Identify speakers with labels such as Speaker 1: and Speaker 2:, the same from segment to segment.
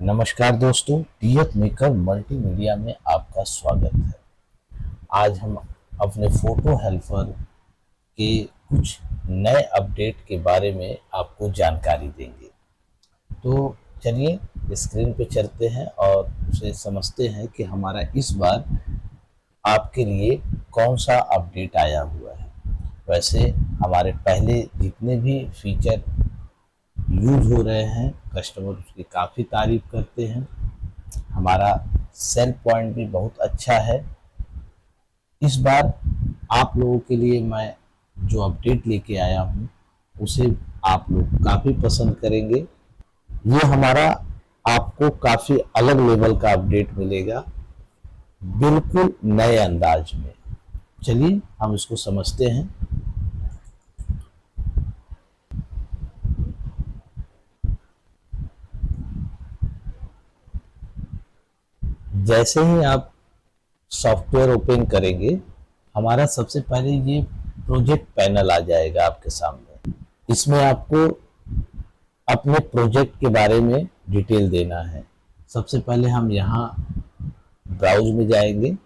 Speaker 1: नमस्कार दोस्तों, TF maker multimedia में आपका स्वागत है। आज हम अपने फोटो हेल्पर के कुछ नए अपडेट के बारे में आपको जानकारी देंगे। तो चलिए स्क्रीन पे चलते हैं और उसे समझते हैं कि हमारा इस बार आपके लिए कौन सा अपडेट आया हुआ है। वैसे हमारे पहले जितने भी फीचर यूज हो रहे हैं, कस्टमर उसकी काफ़ी तारीफ करते हैं। हमारा सेल पॉइंट भी बहुत अच्छा है। इस बार आप लोगों के लिए मैं जो अपडेट लेके आया हूँ उसे आप लोग काफ़ी पसंद करेंगे। ये हमारा आपको काफ़ी अलग लेवल का अपडेट मिलेगा, बिल्कुल नए अंदाज में। चलिए हम इसको समझते हैं। जैसे ही आप सॉफ्टवेयर ओपन करेंगे, हमारा सबसे पहले ये प्रोजेक्ट पैनल आ जाएगा आपके सामने। इसमें आपको अपने प्रोजेक्ट के बारे में डिटेल देना है। सबसे पहले हम यहाँ ब्राउज में जाएंगे।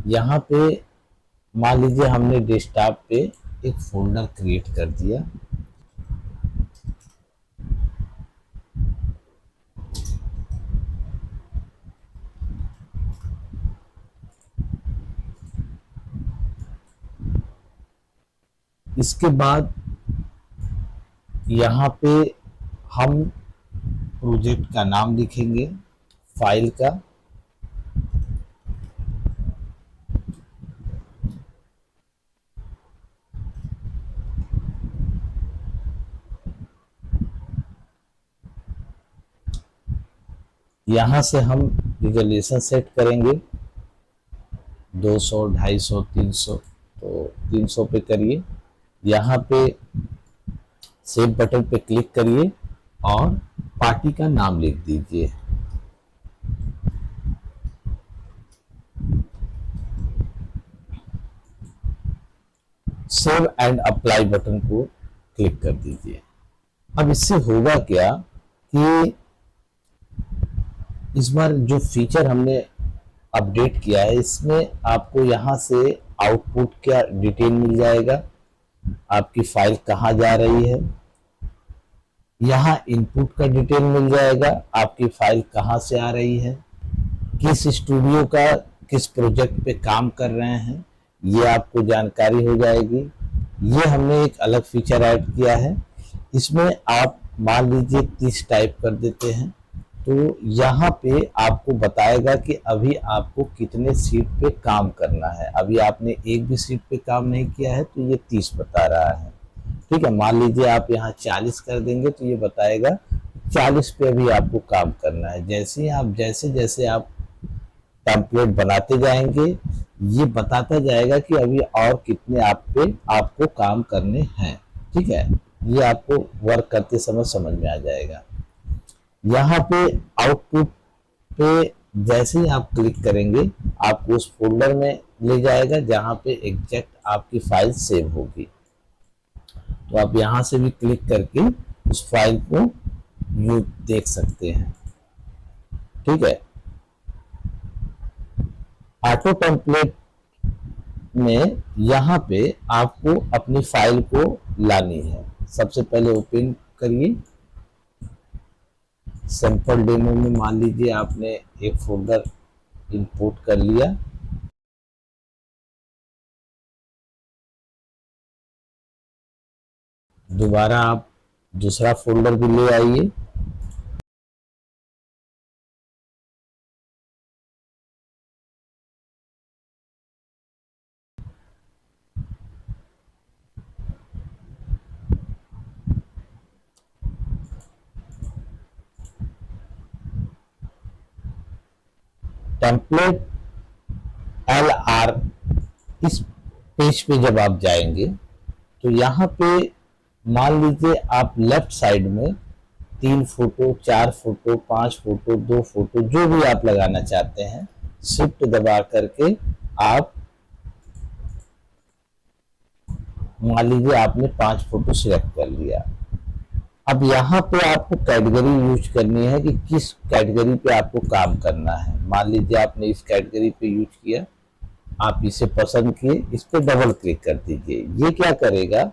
Speaker 1: यहाँ पे मान लीजिए हमने डेस्कटॉप पे एक फोल्डर क्रिएट कर दिया। इसके बाद यहाँ पे हम प्रोजेक्ट का नाम लिखेंगे, फाइल का। यहाँ से हम रिजोल्यूशन सेट करेंगे 200, 250, 300। तो 300 पे करिए। यहाँ पे सेव बटन पे क्लिक करिए और पार्टी का नाम लिख दीजिए। सेव एंड अप्लाई बटन को क्लिक कर दीजिए। अब इससे होगा क्या कि इस बार जो फीचर हमने अपडेट किया है, इसमें आपको यहाँ से आउटपुट का डिटेल मिल जाएगा, आपकी फाइल कहाँ जा रही है। यहाँ इनपुट का डिटेल मिल जाएगा, आपकी फाइल कहाँ से आ रही है, किस स्टूडियो का किस प्रोजेक्ट पे काम कर रहे हैं, ये आपको जानकारी हो जाएगी। ये हमने एक अलग फीचर ऐड किया है। इसमें आप मान लीजिए 30 टाइप कर देते हैं तो यहाँ पे आपको बताएगा कि अभी आपको कितने सीट पे काम करना है। अभी आपने एक भी सीट पे काम नहीं किया है तो ये 30 बता रहा है। ठीक है, मान लीजिए आप यहाँ 40 कर देंगे तो ये बताएगा 40 पे अभी आपको काम करना है। जैसे जैसे आप टेम्पलेट बनाते जाएंगे, ये बताता जाएगा कि अभी और कितने आप पे आपको काम करने हैं। ठीक है, ये आपको वर्क करते समय समझ में आ जाएगा। यहाँ पे आउटपुट पे जैसे ही आप क्लिक करेंगे, आपको उस फोल्डर में ले जाएगा जहाँ पे एग्जैक्ट आपकी फाइल सेव होगी। तो आप यहाँ से भी क्लिक करके उस फाइल को यू देख सकते हैं। ठीक है, ऑटो टेम्पलेट में यहाँ पे आपको अपनी फाइल को लानी है। सबसे पहले ओपन करिए। सैंपल डेमो में मान लीजिए आपने एक फोल्डर इंपोर्ट कर लिया। दोबारा आप दूसरा फोल्डर भी ले आइए। टेम्पलेट LR इस पेज पे जब आप जाएंगे तो यहाँ पे मान लीजिए आप लेफ्ट साइड में 3 फोटो, 4 फोटो, 5 फोटो, 2 फोटो जो भी आप लगाना चाहते हैं, शिफ्ट दबा करके आप मान लीजिए आपने 5 फोटो सिलेक्ट कर लिया। अब यहाँ पे आपको कैटेगरी यूज करनी है कि किस कैटेगरी पे आपको काम करना है। मान लीजिए आपने इस कैटेगरी पे यूज किया, आप इसे पसंद किए, इस पे डबल क्लिक कर दीजिए। ये क्या करेगा,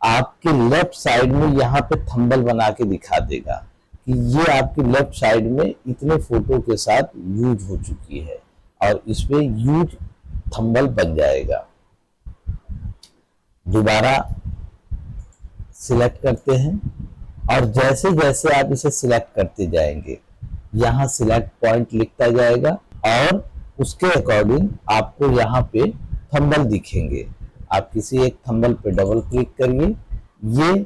Speaker 1: आपके लेफ्ट साइड में यहाँ पे थंबनेल बना के दिखा देगा कि ये आपकी लेफ्ट साइड में इतने फोटो के साथ यूज हो चुकी है और इसमें यूज थंबनेल बन जाएगा। दोबारा सिलेक्ट करते हैं और जैसे जैसे आप इसे सिलेक्ट करते जाएंगे यहाँ सिलेक्ट पॉइंट लिखता जाएगा और उसके अकॉर्डिंग आपको यहाँ पे थंबनेल दिखेंगे। आप किसी एक थंबनेल पे डबल क्लिक करिए। ये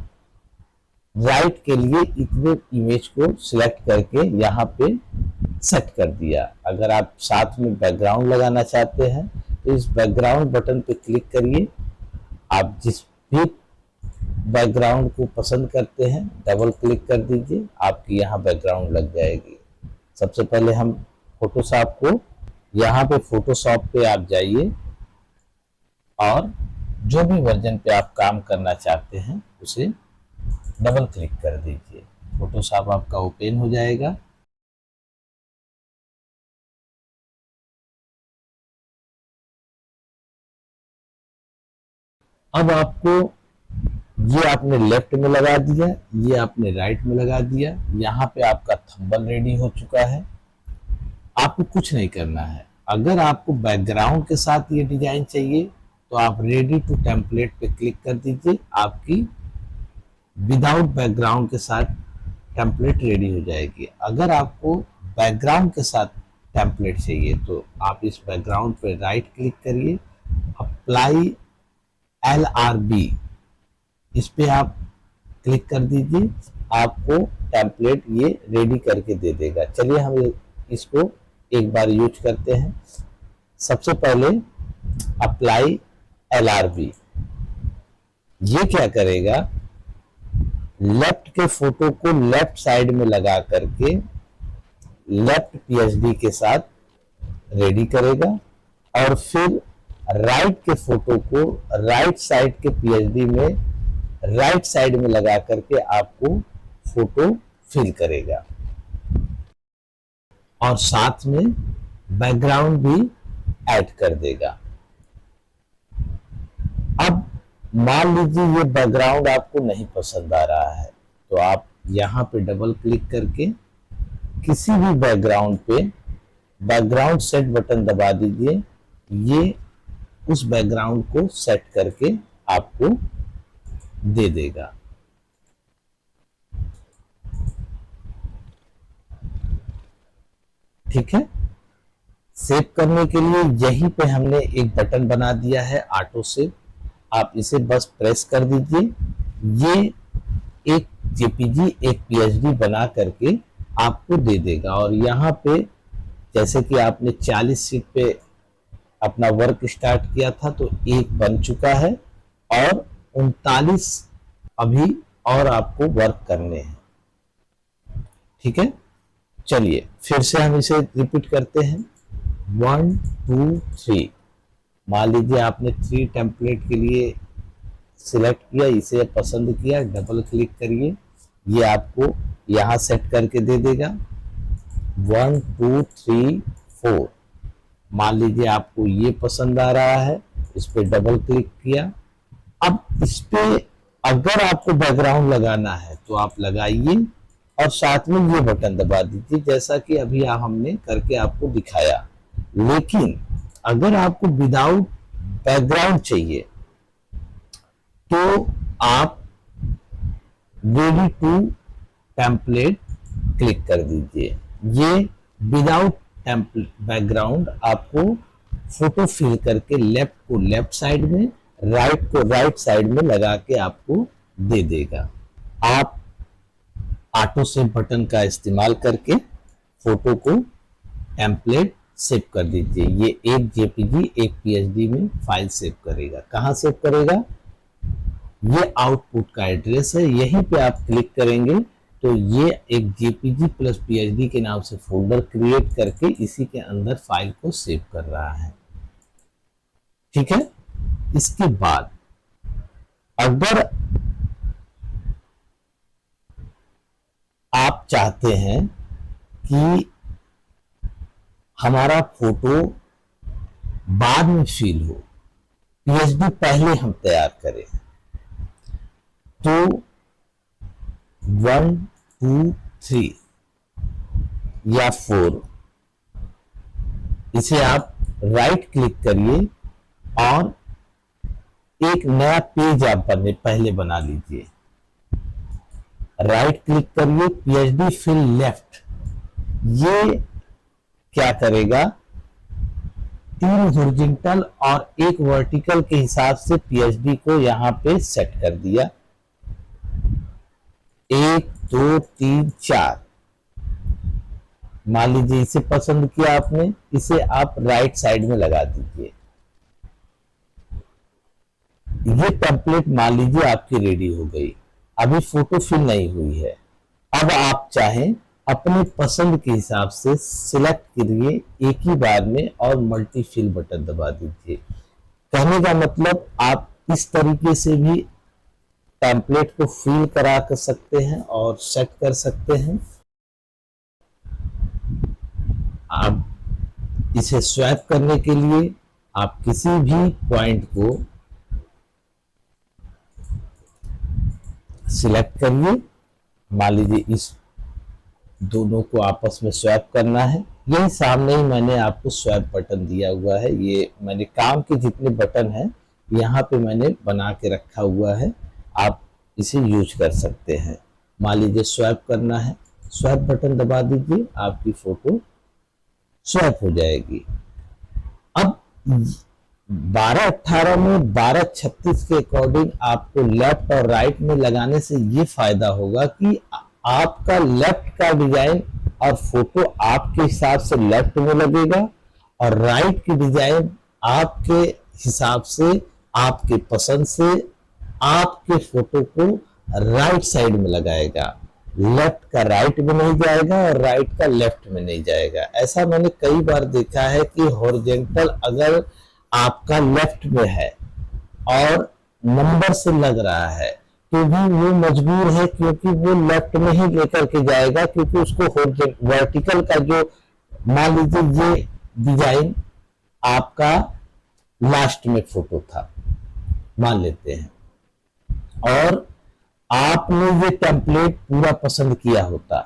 Speaker 1: राइट के लिए इतने इमेज को सिलेक्ट करके यहाँ पे सेट कर दिया। अगर आप साथ में बैकग्राउंड लगाना चाहते हैं तो इस बैकग्राउंड बटन पे क्लिक करिए। आप जिस भी बैकग्राउंड को पसंद करते हैं डबल क्लिक कर दीजिए, आपकी यहाँ बैकग्राउंड लग जाएगी। सबसे पहले हम फोटोशॉप को, यहाँ पे फोटोशॉप पे आप जाइए और जो भी वर्जन पे आप काम करना चाहते हैं उसे डबल क्लिक कर दीजिए। फोटोशॉप आपका ओपन हो जाएगा। अब आपको ये आपने लेफ्ट में लगा दिया, ये आपने राइट में लगा दिया। यहाँ पे आपका थंबनेल रेडी हो चुका है। आपको कुछ नहीं करना है। अगर आपको बैकग्राउंड के साथ ये डिजाइन चाहिए तो आप रेडी टू टेम्पलेट पे क्लिक कर दीजिए। आपकी विदाउट बैकग्राउंड के साथ टेम्पलेट रेडी हो जाएगी। अगर आपको बैकग्राउंड के साथ टेम्पलेट चाहिए तो आप इस बैकग्राउंड पे राइट क्लिक करिए, अप्लाई LRB, इस पे आप क्लिक कर दीजिए। आपको टेम्पलेट ये रेडी करके दे देगा। चलिए हम इसको एक बार यूज करते हैं। सबसे पहले अप्लाई LRB, ये क्या करेगा, लेफ्ट के फोटो को लेफ्ट साइड में लगा करके लेफ्ट PSD के साथ रेडी करेगा और फिर राइट के फोटो को राइट साइड के PSD में राइट साइड में लगा करके आपको फोटो फिल करेगा और साथ में बैकग्राउंड भी ऐड कर देगा। अब मान लीजिए ये बैकग्राउंड आपको नहीं पसंद आ रहा है तो आप यहाँ पे डबल क्लिक करके किसी भी बैकग्राउंड पे बैकग्राउंड सेट बटन दबा दीजिए। ये उस बैकग्राउंड को सेट करके आपको दे देगा। ठीक है, सेव करने के लिए यहीं पे हमने एक बटन बना दिया है ऑटो सेव। आप इसे बस प्रेस कर दीजिए। ये एक JPG एक PSD बना करके आपको दे देगा और यहाँ पे जैसे कि आपने 40 शीट पे अपना वर्क स्टार्ट किया था तो एक बन चुका है और 39 अभी और आपको वर्क करने हैं। ठीक है, चलिए फिर से हम इसे रिपीट करते हैं। 1 2 3, मान लीजिए आपने 3 टेम्पलेट के लिए सिलेक्ट किया, इसे पसंद किया, डबल क्लिक करिए, ये आपको यहाँ सेट करके दे देगा। 1 2 3 4, मान लीजिए आपको ये पसंद आ रहा है, इस पे डबल क्लिक किया। अब इस पे अगर आपको बैकग्राउंड लगाना है तो आप लगाइए और साथ में ये बटन दबा दीजिए जैसा कि अभी हमने करके आपको दिखाया। लेकिन अगर आपको विदाउट बैकग्राउंड चाहिए तो आप रेडी टू टेम्पलेट क्लिक कर दीजिए। ये विदाउट बैकग्राउंड आपको फोटो फिल करके लेफ्ट को लेफ्ट साइड में, राइट को राइट साइड में लगा के आपको दे देगा। आप ऑटो सेव बटन का इस्तेमाल करके फोटो को टेम्पलेट सेव कर दीजिए। ये एक JPG एक PSD में फाइल सेव करेगा। कहाँ सेव करेगा, ये आउटपुट का एड्रेस है, यहीं पे आप क्लिक करेंगे तो ये एक JPG प्लस PSD के नाम से फोल्डर क्रिएट करके इसी के अंदर फाइल को सेव कर रहा है। ठीक है, इसके बाद अगर चाहते हैं कि हमारा फोटो बाद में फिल हो, पीएचडी पहले हम तैयार करें, तो 1 2 3 या 4 इसे आप राइट क्लिक करिए और एक नया पेज आप पहले बना लीजिए। राइट क्लिक करिए, पीएचडी फिल लेफ्ट। ये क्या करेगा, 3 हॉरिजॉन्टल और 1 वर्टिकल के हिसाब से पीएचडी को यहां पे सेट कर दिया। 1 2 3 4 मान लीजिए इसे पसंद किया आपने, इसे आप राइट साइड में लगा दीजिए। ये टेम्पलेट मान लीजिए आपकी रेडी हो गई। अभी फोटो फिल नहीं हुई है। अब आप चाहें अपने पसंद के हिसाब से सिलेक्ट करिए एक ही बार में और मल्टी फिल बटन दबा दीजिए। कहने का मतलब आप इस तरीके से भी टेम्पलेट को फिल करा कर सकते हैं और सेट कर सकते हैं। आप इसे स्वैप करने के लिए आप किसी भी पॉइंट को सिलेक्ट करिए। मान लीजिए इस दोनों को आपस में स्वैप करना है। यही सामने ही मैंने आपको स्वैप बटन दिया हुआ है। ये मैंने काम के जितने बटन हैं यहाँ पे मैंने बना के रखा हुआ है, आप इसे यूज कर सकते हैं। मान लीजिए स्वैप करना है, स्वैप बटन दबा दीजिए, आपकी फोटो स्वैप हो जाएगी। अब 12-18 में 12-36 के अकॉर्डिंग आपको लेफ्ट और राइट में लगाने से ये फायदा होगा कि आपका लेफ्ट का डिजाइन और फोटो आपके हिसाब से लेफ्ट में लगेगा और राइट की डिजाइन आपके हिसाब से, आपके पसंद से आपके फोटो को राइट साइड में लगाएगा। लेफ्ट का राइट में नहीं जाएगा और राइट का लेफ्ट में नहीं जाएगा। ऐसा मैंने कई बार देखा है कि हॉरिजॉन्टल अगर आपका लेफ्ट में है और नंबर से लग रहा है तो भी वो मजबूर है, क्योंकि वो लेफ्ट में ही लेकर के जाएगा, क्योंकि उसको वर्टिकल का जो मान लीजिए ये डिजाइन आपका लास्ट में फोटो था मान लेते हैं, और आपने ये टेम्पलेट पूरा पसंद किया होता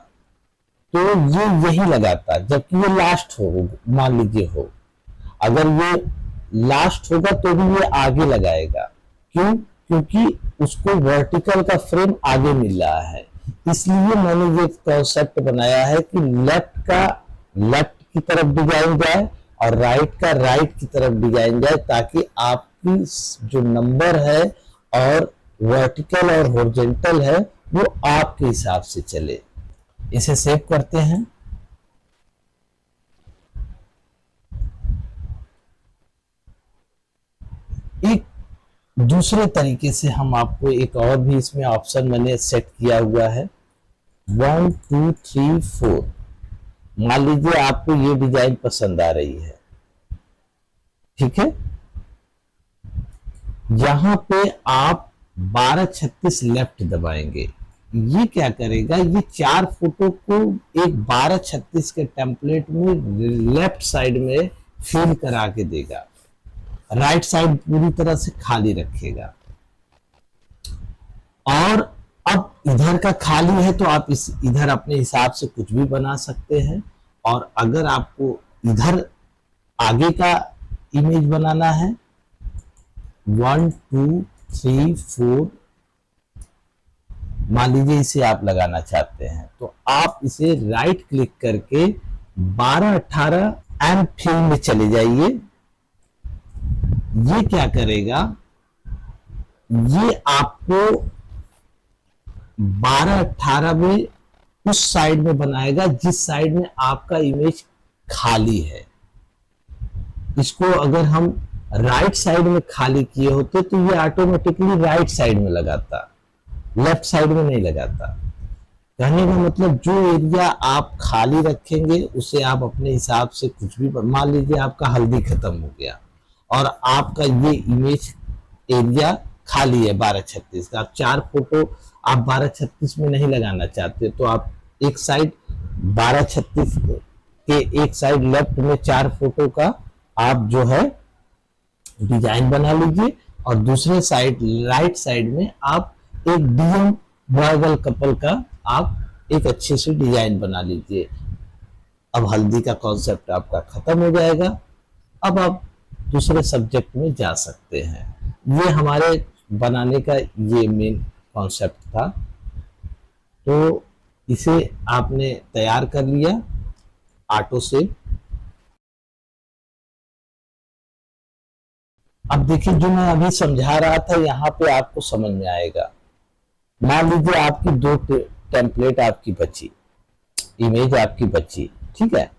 Speaker 1: तो ये यही लगाता, जबकि ये लास्ट हो मान लीजिए हो। अगर ये लास्ट होगा तो भी ये आगे लगाएगा। क्यों? क्योंकि उसको वर्टिकल का फ्रेम आगे मिल रहा है। इसलिए मैंने ये कॉन्सेप्ट बनाया है कि लेफ्ट का लेफ्ट की तरफ डिजाइन जाए और राइट का राइट की तरफ डिजाइन जाए, ताकि आपकी जो नंबर है और वर्टिकल और हॉरिजॉन्टल है वो आपके हिसाब से चले। इसे सेव करते हैं। एक दूसरे तरीके से हम आपको एक और भी इसमें ऑप्शन मैंने सेट किया हुआ है। 1 2 3 4 मान लीजिए आपको ये डिजाइन पसंद आ रही है, ठीक है। यहां पे आप 12-36 लेफ्ट दबाएंगे। ये क्या करेगा, ये 4 फोटो को एक 12-36 के टेम्पलेट में लेफ्ट साइड में फिल करा के देगा, राइट साइड पूरी तरह से खाली रखेगा। और अब इधर का खाली है तो आप इस इधर अपने हिसाब से कुछ भी बना सकते हैं। और अगर आपको इधर आगे का इमेज बनाना है 1 2 3 4 मान लीजिए इसे आप लगाना चाहते हैं, तो आप इसे राइट क्लिक करके 12-18 एंड फिल में चले जाइए। ये क्या करेगा, ये आपको 12-18 में उस साइड में बनाएगा जिस साइड में आपका इमेज खाली है। इसको अगर हम राइट साइड में खाली किए होते तो ये ऑटोमेटिकली राइट साइड में लगाता, लेफ्ट साइड में नहीं लगाता। कहने का मतलब जो एरिया आप खाली रखेंगे उसे आप अपने हिसाब से कुछ भी, मान लीजिए आपका हल्दी खत्म हो गया और आपका ये इमेज एरिया खाली है 12-36 का, आप 4 फोटो आप 12-36 में नहीं लगाना चाहते तो आप एक साइड 12:36 के एक साइड लेफ्ट में 4 फोटो का आप जो है डिजाइन बना लीजिए, और दूसरे साइड राइट साइड में आप एक डीएम बॉय कपल का आप एक अच्छे से डिजाइन बना लीजिए। अब हल्दी का कॉन्सेप्ट आपका खत्म हो जाएगा। अब आप दूसरे सब्जेक्ट में जा सकते हैं। ये हमारे बनाने का ये मेन कॉन्सेप्ट था। तो इसे आपने तैयार कर लिया ऑटो से। अब देखिए, जो मैं अभी समझा रहा था यहाँ पे आपको समझ में आएगा। मान लीजिए आपकी दो टेम्पलेट आपकी बची, इमेज आपकी बची, ठीक है।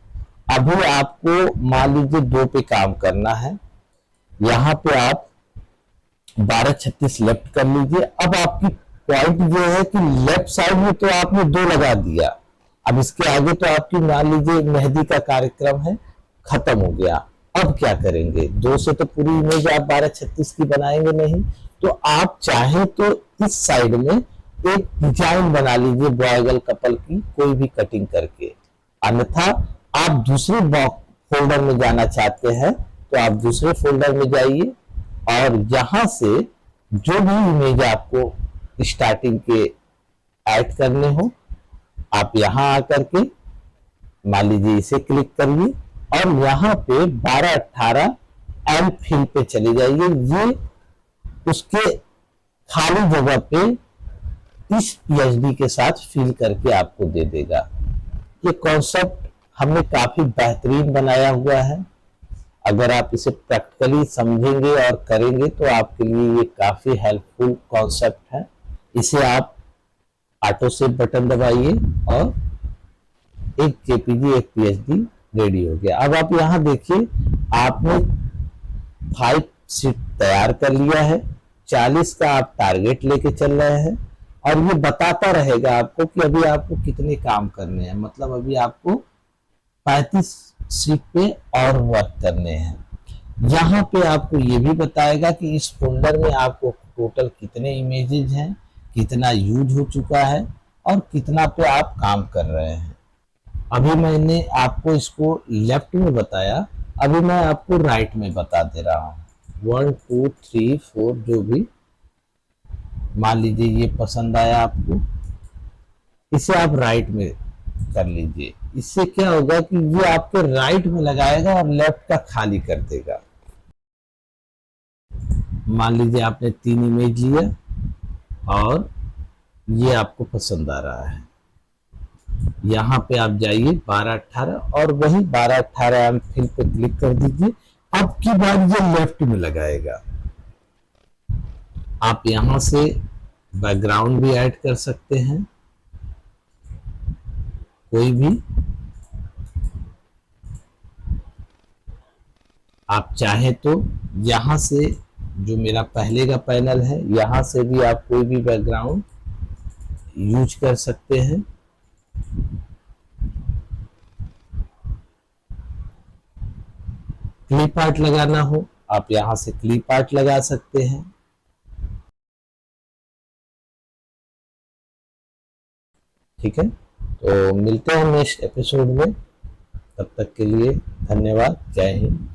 Speaker 1: अभी आपको मान लीजिए 2 पे काम करना है। यहाँ पे आप 12:36 लेफ्ट कर लीजिए। अब आपकी पॉइंट ये है कि लेफ्ट साइड में तो आपने 2 लगा दिया, अब इसके आगे तो आपकी मान लीजिए मेहंदी का कार्यक्रम है, खत्म हो गया। अब क्या करेंगे? 2 से तो पूरी इमेज आप 12:36 की बनाएंगे नहीं, तो आप चाहें तो इस साइड में एक डिजाइन बना लीजिए बॉय गर्ल कपल की, कोई भी कटिंग करके। अन्यथा आप दूसरे फोल्डर में जाना चाहते हैं तो आप दूसरे फोल्डर में जाइए, और यहां से जो भी इमेज आपको स्टार्टिंग के ऐड करने हो, आप यहां आकर के मान लीजिए इसे क्लिक करिए, और यहाँ पे 12:18 एम फिल पे चले जाइए। ये उसके खाली जगह पे इस पीएचडी के साथ फिल करके आपको दे देगा। ये कॉन्सेप्ट हमने काफी बेहतरीन बनाया हुआ है। अगर आप इसे प्रैक्टिकली समझेंगे और करेंगे तो आपके लिए ये काफी हेल्पफुल कॉन्सेप्ट है। इसे आप ऑटो सेव बटन दबाइए और एक जेपीजी एक पीएचडी रेडी हो गया। अब आप यहाँ देखिए, आपने 5 सीट तैयार कर लिया है, 40 का आप टारगेट लेके चल रहे हैं, और ये बताता रहेगा आपको कि अभी आपको कितने काम करने हैं। मतलब अभी आपको 35 सीट पे और वर्क करने हैं। यहाँ पे आपको ये भी बताएगा कि इस फोल्डर में आपको टोटल कितने इमेजेस हैं, कितना यूज हो चुका है, और कितना पे आप काम कर रहे हैं। अभी मैंने आपको इसको लेफ्ट में बताया, अभी मैं आपको राइट में बता दे रहा हूँ। 1 2 3 4 जो भी मान लीजिए ये पसंद आया आपको, इसे आप राइट में कर लीजिए। इससे क्या होगा कि ये आपके राइट में लगाएगा और लेफ्ट का खाली कर देगा। मान लीजिए आपने 3 इमेज लिया और ये आपको पसंद आ रहा है, यहाँ पे आप जाइए 12:18 और वही 12:18 एम फिल पे क्लिक कर दीजिए। अब की बार ये लेफ्ट में लगाएगा। आप यहां से बैकग्राउंड भी ऐड कर सकते हैं, कोई भी आप चाहे तो। यहां से जो मेरा पहले का पैनल है, यहां से भी आप कोई भी बैकग्राउंड यूज कर सकते हैं। क्लिप आर्ट लगाना हो, आप यहां से क्लिप आर्ट लगा सकते हैं। ठीक है, तो मिलते हैं नेक्स्ट एपिसोड में। तब तक के लिए धन्यवाद। जय हिंद।